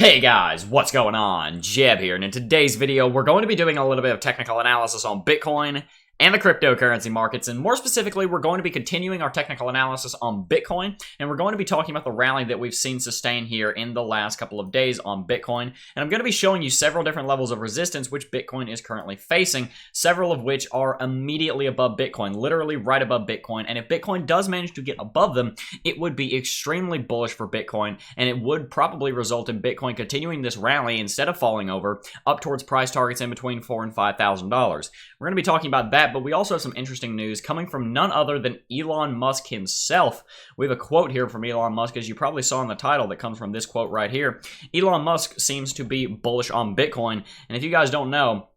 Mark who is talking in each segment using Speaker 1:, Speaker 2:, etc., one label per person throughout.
Speaker 1: Hey guys, what's going on? Jeb here, and in today's video, we're going to be doing a little bit of technical analysis on Bitcoin and the cryptocurrency markets, and more specifically, we're going to be continuing our technical analysis on Bitcoin, and we're going to be talking about the rally that we've seen sustain here in the last couple of days on Bitcoin, and I'm going to be showing you several different levels of resistance which Bitcoin is currently facing, several of which are immediately above Bitcoin, literally right above Bitcoin, and if Bitcoin does manage to get above them, it would be extremely bullish for Bitcoin, and it would probably result in Bitcoin continuing this rally instead of falling over up towards price targets in between $4,000 and $5,000. We're going to be talking about that, but we also have some interesting news coming from none other than Elon Musk himself. We have a quote here from Elon Musk, as you probably saw in the title, that comes from this quote right here. Elon Musk seems to be bullish on Bitcoin, and if you guys don't know,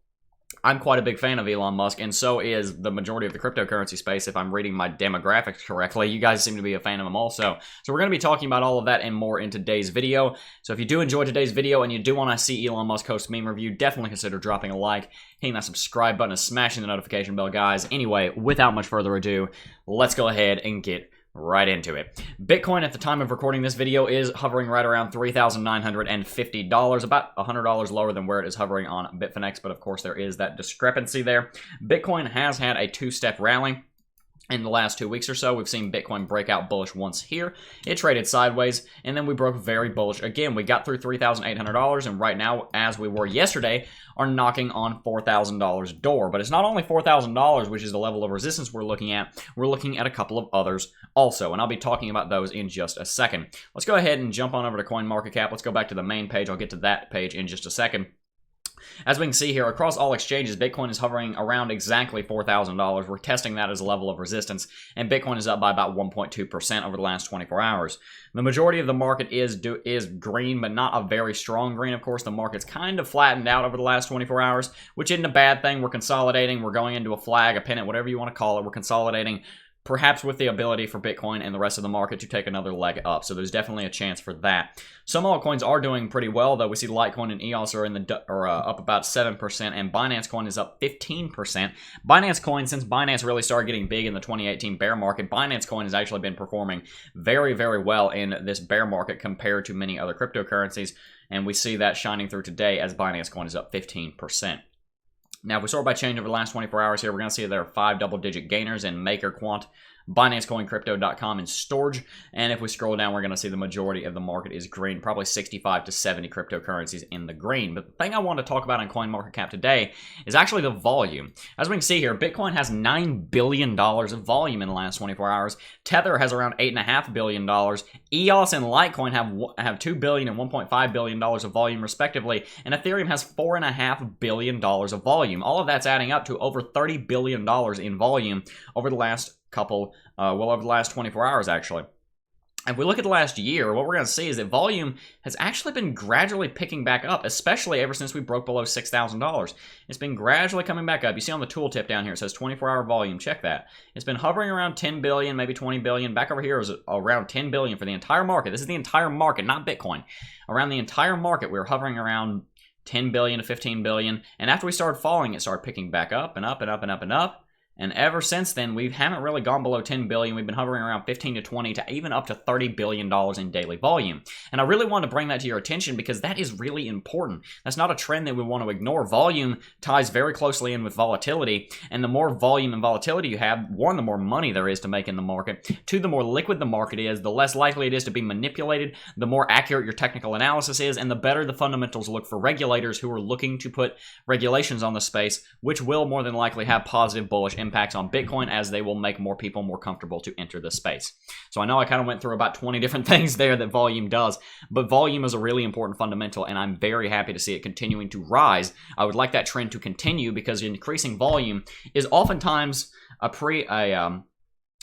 Speaker 1: I'm quite a big fan of Elon Musk, and so is the majority of the cryptocurrency space, if I'm reading my demographics correctly. You guys seem to be a fan of him also. So we're going to be talking about all of that and more in today's video. So if you do enjoy today's video and you do want to see Elon Musk host meme review, definitely consider dropping a like, hitting that subscribe button, and smashing the notification bell, guys. Anyway, without much further ado, let's go ahead and get right into it. Bitcoin at the time of recording this video is hovering right around $3,950, about $100 lower than where it is hovering on Bitfinex, but of course there is that discrepancy there. Bitcoin has had a two-step rally. In the last 2 weeks or so, we've seen Bitcoin break out bullish once here. It traded sideways, and then we broke very bullish again. We got through $3,800, and right now, as we were yesterday, are knocking on $4,000 door. But it's not only $4,000, which is the level of resistance we're looking at. We're looking at a couple of others also, and I'll be talking about those in just a second. Let's go ahead and jump on over to CoinMarketCap. Let's go back to the main page. I'll get to that page in just a second. As we can see here, across all exchanges, Bitcoin is hovering around exactly $4,000. We're testing that as a level of resistance, and Bitcoin is up by about 1.2% over the last 24 hours. The majority of the market is green, but not a very strong green. Of course, the market's kind of flattened out over the last 24 hours, which isn't a bad thing. We're consolidating. We're going into a flag, a pennant, whatever you want to call it. We're consolidating, perhaps with the ability for Bitcoin and the rest of the market to take another leg up. So there's definitely a chance for that. Some altcoins are doing pretty well, though. We see Litecoin and EOS are up about 7%, and Binance Coin is up 15%. Binance Coin, since Binance really started getting big in the 2018 bear market, Binance Coin has actually been performing very, very well in this bear market compared to many other cryptocurrencies, and we see that shining through today as Binance Coin is up 15%. Now, if we sort by change over the last 24 hours here, we're going to see that there are 5 double-digit gainers in Maker, Quant, BinanceCoinCrypto.com, and Storage. And if we scroll down, we're going to see the majority of the market is green, probably 65 to 70 cryptocurrencies in the green. But the thing I want to talk about on CoinMarketCap today is actually the volume. As we can see here, Bitcoin has $9 billion of volume in the last 24 hours. Tether has around $8.5 billion. EOS and Litecoin have $2 billion and $1.5 billion of volume, respectively. And Ethereum has $4.5 billion of volume. All of that's adding up to over $30 billion in volume over the last over the last 24 hours, actually. If we look at the last year, what we're going to see is that volume has actually been gradually picking back up, especially ever since we broke below $6,000. It's been gradually coming back up. You see on the tooltip down here, it says 24-hour volume. Check that. It's been hovering around 10 billion, maybe 20 billion. Back over here is around 10 billion for the entire market. This is the entire market, not Bitcoin. Around the entire market, we were hovering around 10 billion to 15 billion. And after we started falling, it started picking back up and up and up and up and up. And ever since then, we haven't really gone below 10 billion. We've been hovering around 15 to 20 to even up to $30 billion in daily volume. And I really want to bring that to your attention because that is really important. That's not a trend that we want to ignore. Volume ties very closely in with volatility. And the more volume and volatility you have, one, the more money there is to make in the market. Two, the more liquid the market is, the less likely it is to be manipulated, the more accurate your technical analysis is, and the better the fundamentals look for regulators who are looking to put regulations on the space, which will more than likely have positive bullish impacts on Bitcoin, as they will make more people more comfortable to enter the space. So I know I kind of went through about 20 different things there that volume does, but volume is a really important fundamental, and I'm very happy to see it continuing to rise. I would like that trend to continue because increasing volume is oftentimes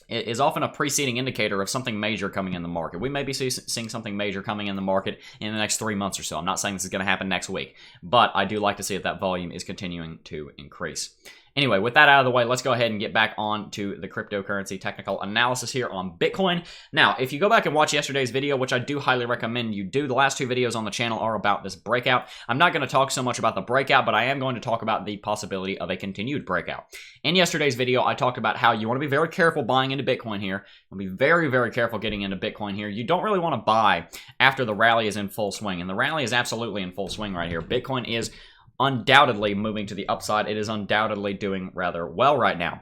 Speaker 1: is often a preceding indicator of something major coming in the market. We may be seeing something major coming in the market in the next 3 months or so. I'm not saying this is going to happen next week, but I do like to see that volume is continuing to increase. Anyway, with that out of the way, let's go ahead and get back on to the cryptocurrency technical analysis here on Bitcoin. Now, if you go back and watch yesterday's video, which I do highly recommend you do, the last 2 videos on the channel are about this breakout. I'm not going to talk so much about the breakout, but I am going to talk about the possibility of a continued breakout. In yesterday's video, I talked about how you want to be very careful buying into Bitcoin here. You'll be very, very careful getting into Bitcoin here. You don't really want to buy after the rally is in full swing, and the rally is absolutely in full swing right here. Bitcoin is undoubtedly moving to the upside. It is undoubtedly doing rather well right now.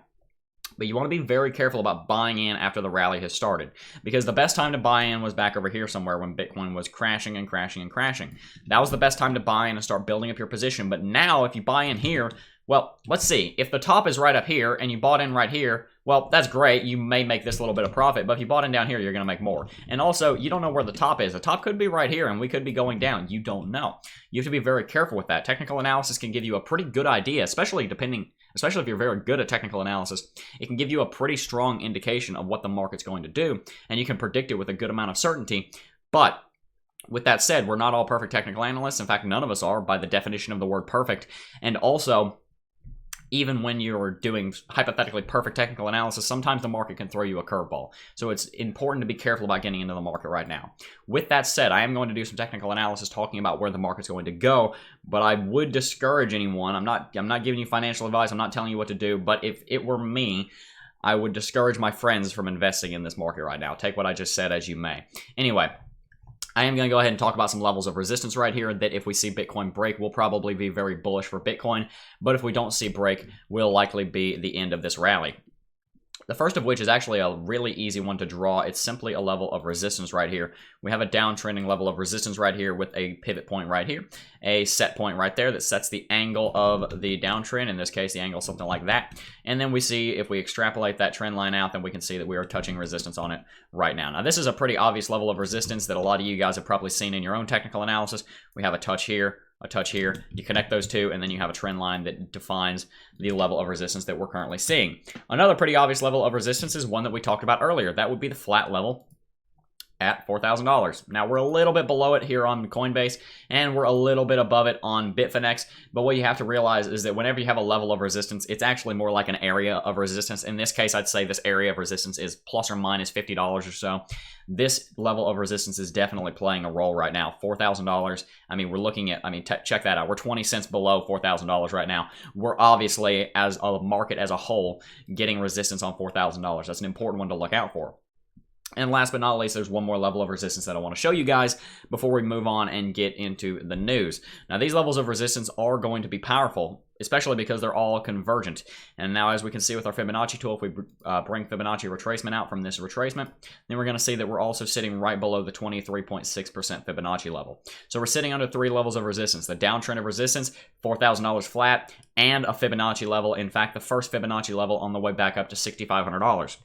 Speaker 1: But you want to be very careful about buying in after the rally has started, because the best time to buy in was back over here somewhere when Bitcoin was crashing and crashing and crashing. That was the best time to buy in and start building up your position. But now if you buy in here, well, let's see. If the top is right up here and you bought in right here, well, that's great. You may make this little bit of profit, but if you bought in down here, you're going to make more. And also, you don't know where the top is. The top could be right here, and we could be going down. You don't know. You have to be very careful with that. Technical analysis can give you a pretty good idea, especially if you're very good at technical analysis. It can give you a pretty strong indication of what the market's going to do, and you can predict it with a good amount of certainty. But with that said, we're not all perfect technical analysts. In fact, none of us are by the definition of the word perfect. And also, even when you're doing hypothetically perfect technical analysis, sometimes the market can throw you a curveball. So it's important to be careful about getting into the market right now. With that said, I am going to do some technical analysis talking about where the market's going to go, but I would discourage anyone. I'm not giving you financial advice. I'm not telling you what to do, but if it were me, I would discourage my friends from investing in this market right now. Take what I just said as you may. Anyway, I am going to go ahead and talk about some levels of resistance right here that if we see Bitcoin break, we'll probably be very bullish for Bitcoin. But if we don't see break, will likely be the end of this rally. The first of which is actually a really easy one to draw. It's simply a level of resistance right here. We have a downtrending level of resistance right here with a pivot point right here, a set point right there that sets the angle of the downtrend. In this case, the angle is something like that. And then we see if we extrapolate that trend line out, then we can see that we are touching resistance on it right now. Now, this is a pretty obvious level of resistance that a lot of you guys have probably seen in your own technical analysis. We have a touch here, a touch here. You connect those two, and then you have a trend line that defines the level of resistance that we're currently seeing. Another pretty obvious level of resistance is one that we talked about earlier. That would be the flat level at $4,000. Now, we're a little bit below it here on Coinbase, and we're a little bit above it on Bitfinex, but what you have to realize is that whenever you have a level of resistance, it's actually more like an area of resistance. In this case, I'd say this area of resistance is plus or minus $50 or so. This level of resistance is definitely playing a role right now. $4,000, I mean, we're looking at, check that out. We're 20 cents below $4,000 right now. We're obviously, as a market as a whole, getting resistance on $4,000. That's an important one to look out for. And last but not least, there's one more level of resistance that I want to show you guys before we move on and get into the news. Now, these levels of resistance are going to be powerful, especially because they're all convergent. And now, as we can see with our Fibonacci tool, if we bring Fibonacci retracement out from this retracement, then we're going to see that we're also sitting right below the 23.6% Fibonacci level. So we're sitting under 3 levels of resistance. The downtrend of resistance, $4,000 flat, and a Fibonacci level. In fact, the first Fibonacci level on the way back up to $6,500.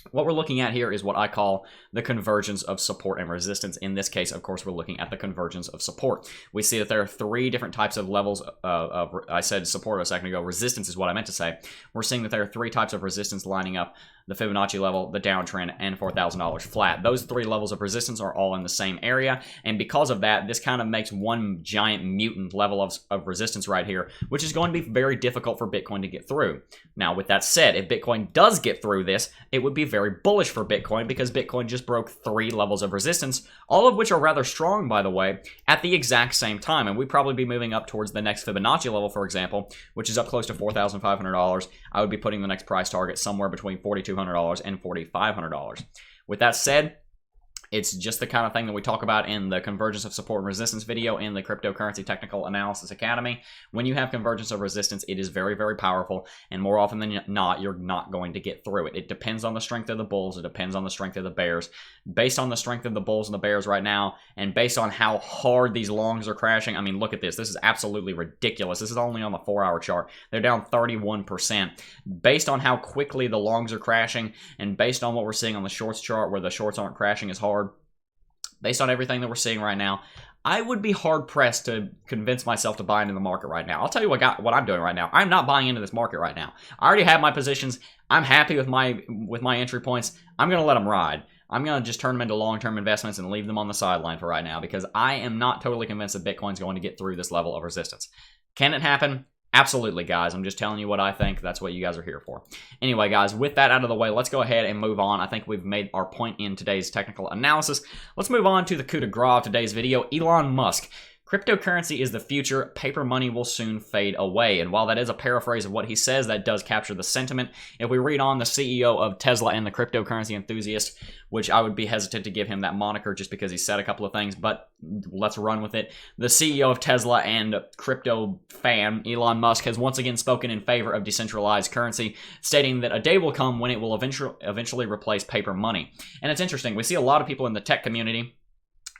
Speaker 1: What we're looking at here is what I call the convergence of support and resistance. In this case, of course, we're looking at the convergence of support. We see that there are 3 different types of levels of I said support a second ago. Resistance is what I meant to say. We're seeing that there are 3 types of resistance lining up: the Fibonacci level, the downtrend, and $4,000 flat. Those 3 levels of resistance are all in the same area, and because of that, this kind of makes one giant mutant level of resistance right here, which is going to be very difficult for Bitcoin to get through. Now, with that said, if Bitcoin does get through this, it would be very bullish for Bitcoin because Bitcoin just broke 3 levels of resistance, all of which are rather strong, by the way, at the exact same time, and we'd probably be moving up towards the next Fibonacci level, for example, which is up close to $4,500. I would be putting the next price target somewhere between $4,200 and $4,500. With that said, it's just the kind of thing that we talk about in the Convergence of Support and Resistance video in the Cryptocurrency Technical Analysis Academy. When you have convergence of resistance, it is very, very powerful, and more often than not, you're not going to get through it. It depends on the strength of the bulls. It depends on the strength of the bears. Based on the strength of the bulls and the bears right now, and based on how hard these longs are crashing, I mean, look at this. This is absolutely ridiculous. This is only on the 4-hour chart. They're down 31%. Based on how quickly the longs are crashing, and based on what we're seeing on the shorts chart where the shorts aren't crashing as hard, based on everything that we're seeing right now, I would be hard-pressed to convince myself to buy into the market right now. I'll tell you what I'm doing right now. I'm not buying into this market right now. I already have my positions. I'm happy with my entry points. I'm going to let them ride. I'm going to just turn them into long-term investments and leave them on the sideline for right now because I am not totally convinced that Bitcoin's going to get through this level of resistance. Can it happen? Absolutely, guys. I'm just telling you what I think. That's what you guys are here for. Anyway, guys, with that out of the way, let's go ahead and move on. I think we've made our point in today's technical analysis. Let's move on to the coup de grace of today's video, Elon Musk. Cryptocurrency is the future. Paper money will soon fade away. And while that is a paraphrase of what he says, that does capture the sentiment. If we read on, the CEO of Tesla and the cryptocurrency enthusiast, which I would be hesitant to give him that moniker just because he said a couple of things, but let's run with it. The CEO of Tesla and crypto fan, Elon Musk, has once again spoken in favor of decentralized currency, stating that a day will come when it will eventually replace paper money. And it's interesting. We see a lot of people in the tech community,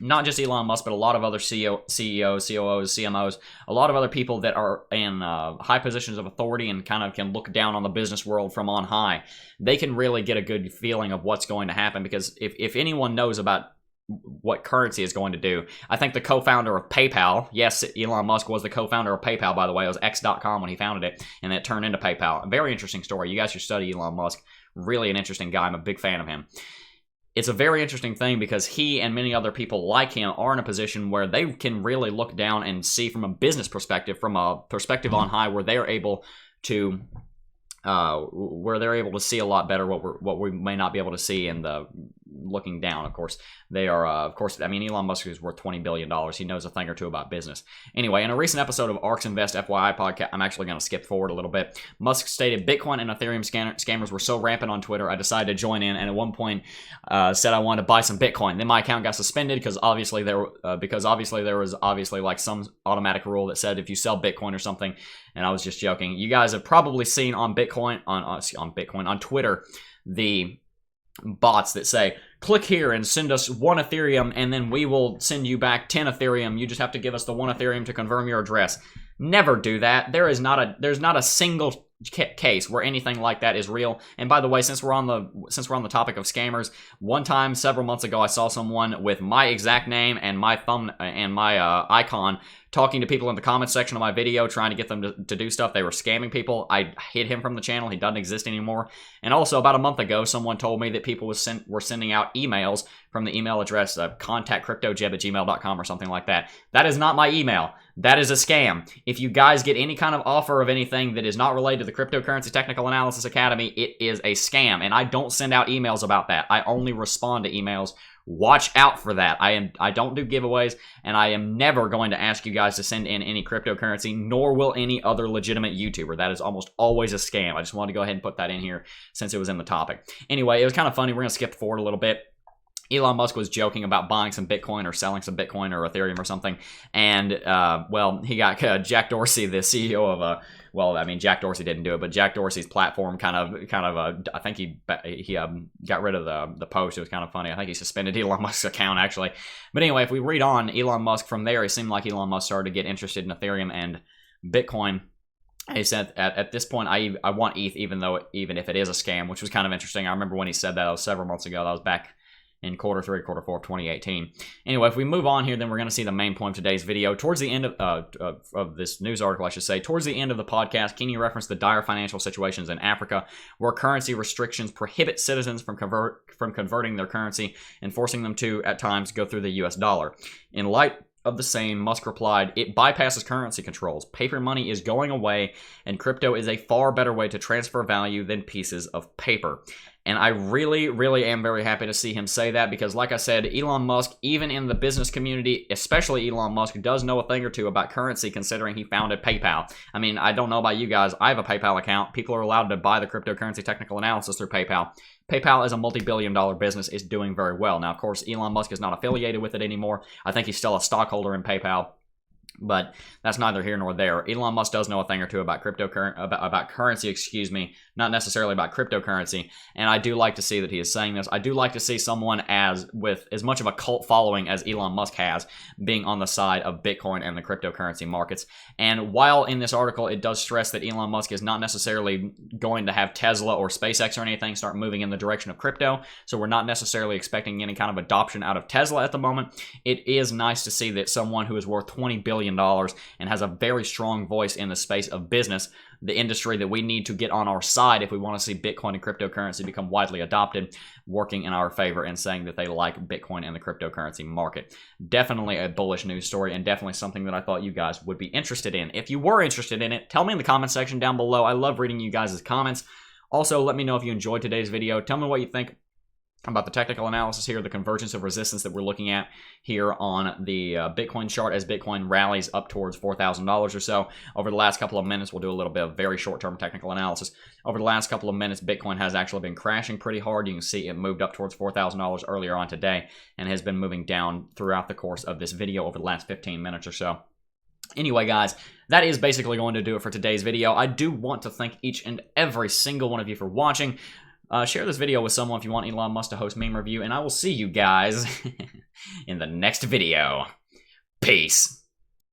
Speaker 1: not just Elon Musk, but a lot of other CEOs, COOs, CMOs, a lot of other people that are in high positions of authority and kind of can look down on the business world from on high. They can really get a good feeling of what's going to happen, because if anyone knows about what currency is going to do, I think the co-founder of PayPal, yes, Elon Musk was the co-founder of PayPal, by the way. It was X.com when he founded it, and it turned into PayPal. A very interesting story. You guys should study Elon Musk. Really an interesting guy. I'm a big fan of him. It's a very interesting thing because he and many other people like him are in a position where they can really look down and see from a business perspective, from a perspective on high, where they're able to see a lot better what we may not be able to see in the looking down. Of course, they are. Of course, I mean, Elon Musk is worth $20 billion. He knows a thing or two about business. Anyway, in a recent episode of ARK's Invest FYI podcast, I'm actually going to skip forward a little bit. Musk stated Bitcoin and Ethereum scammers were so rampant on Twitter, I decided to join in, and at one point said I wanted to buy some Bitcoin. Then my account got suspended because obviously there was like some automatic rule that said if you sell Bitcoin or something. And I was just joking. You guys have probably seen on on Twitter, the bots that say, click here and send us 1 Ethereum, and then we will send you back 10 Ethereum. You just have to give us the 1 Ethereum to confirm your address. Never do that. There's not a single case where anything like that is real. And by the way, since we're on the topic of scammers, one time several months ago, I saw someone with my exact name and my icon talking to people in the comments section of my video, trying to get them to do stuff. They were scamming people. I hid him from the channel. He doesn't exist anymore. And also, about a month ago, someone told me that people were sending out emails from the email address contactcryptojeb@gmail.com or something like that. That is not my email. That is a scam. If you guys get any kind of offer of anything that is not related to the Cryptocurrency Technical Analysis Academy, it is a scam. And I don't send out emails about that. I only respond to emails. Watch out for that. I don't do giveaways, and I am never going to ask you guys to send in any cryptocurrency, nor will any other legitimate YouTuber. That is almost always a scam. I just wanted to go ahead and put that in here since it was in the topic. Anyway, it was kind of funny. We're going to skip forward a little bit. Elon Musk was joking about buying some Bitcoin or selling some Bitcoin or Ethereum or something, and he got Jack Dorsey, the CEO of Jack Dorsey didn't do it, but Jack Dorsey's platform kind of I think he got rid of the post. It was kind of funny. I think he suspended Elon Musk's account, actually. But anyway, if we read on Elon Musk from there, it seemed like Elon Musk started to get interested in Ethereum and Bitcoin. He said, at this point, I want ETH, even if it is a scam, which was kind of interesting. I remember when he said that. That was several months ago. That was back in quarter 3, quarter 4 of 2018. Anyway, if we move on here, then we're going to see the main point of today's video. Towards the end of this news article, I should say, towards the end of the podcast, Kenya referenced the dire financial situations in Africa, where currency restrictions prohibit citizens from converting their currency and forcing them to, at times, go through the US dollar. In light of the same, Musk replied, it bypasses currency controls. Paper money is going away, and crypto is a far better way to transfer value than pieces of paper. And I really, really am very happy to see him say that, because like I said, Elon Musk, even in the business community, especially Elon Musk, does know a thing or two about currency, considering he founded PayPal. I mean, I don't know about you guys. I have a PayPal account. People are allowed to buy the cryptocurrency technical analysis through PayPal. PayPal is a multi-billion-dollar business. It's doing very well. Now, of course, Elon Musk is not affiliated with it anymore. I think he's still a stockholder in PayPal. But that's neither here nor there. Elon Musk does know a thing or two about currency, not necessarily about cryptocurrency. And I do like to see that he is saying this. I do like to see someone with as much of a cult following as Elon Musk has being on the side of Bitcoin and the cryptocurrency markets. And while in this article it does stress that Elon Musk is not necessarily going to have Tesla or SpaceX or anything start moving in the direction of crypto, so we're not necessarily expecting any kind of adoption out of Tesla at the moment, it is nice to see that someone who is worth $20 billion billion and has a very strong voice in the space of business, the industry that we need to get on our side if we want to see Bitcoin and cryptocurrency become widely adopted, working in our favor and saying that they like Bitcoin and the cryptocurrency market. Definitely a bullish news story, and definitely something that I thought you guys would be interested in. If you were interested in it, tell me in the comment section down below. I love reading you guys' comments. Also, let me know if you enjoyed today's video. Tell me what you think about the technical analysis here, the convergence of resistance that we're looking at here on the Bitcoin chart as Bitcoin rallies up towards $4,000 or so. Over the last couple of minutes, we'll do a little bit of very short-term technical analysis. Over the last couple of minutes, Bitcoin has actually been crashing pretty hard. You can see it moved up towards $4,000 earlier on today and has been moving down throughout the course of this video over the last 15 minutes or so. Anyway, guys, that is basically going to do it for today's video. I do want to thank each and every single one of you for watching. Share this video with someone if you want Elon Musk to host meme review, and I will see you guys in the next video. Peace.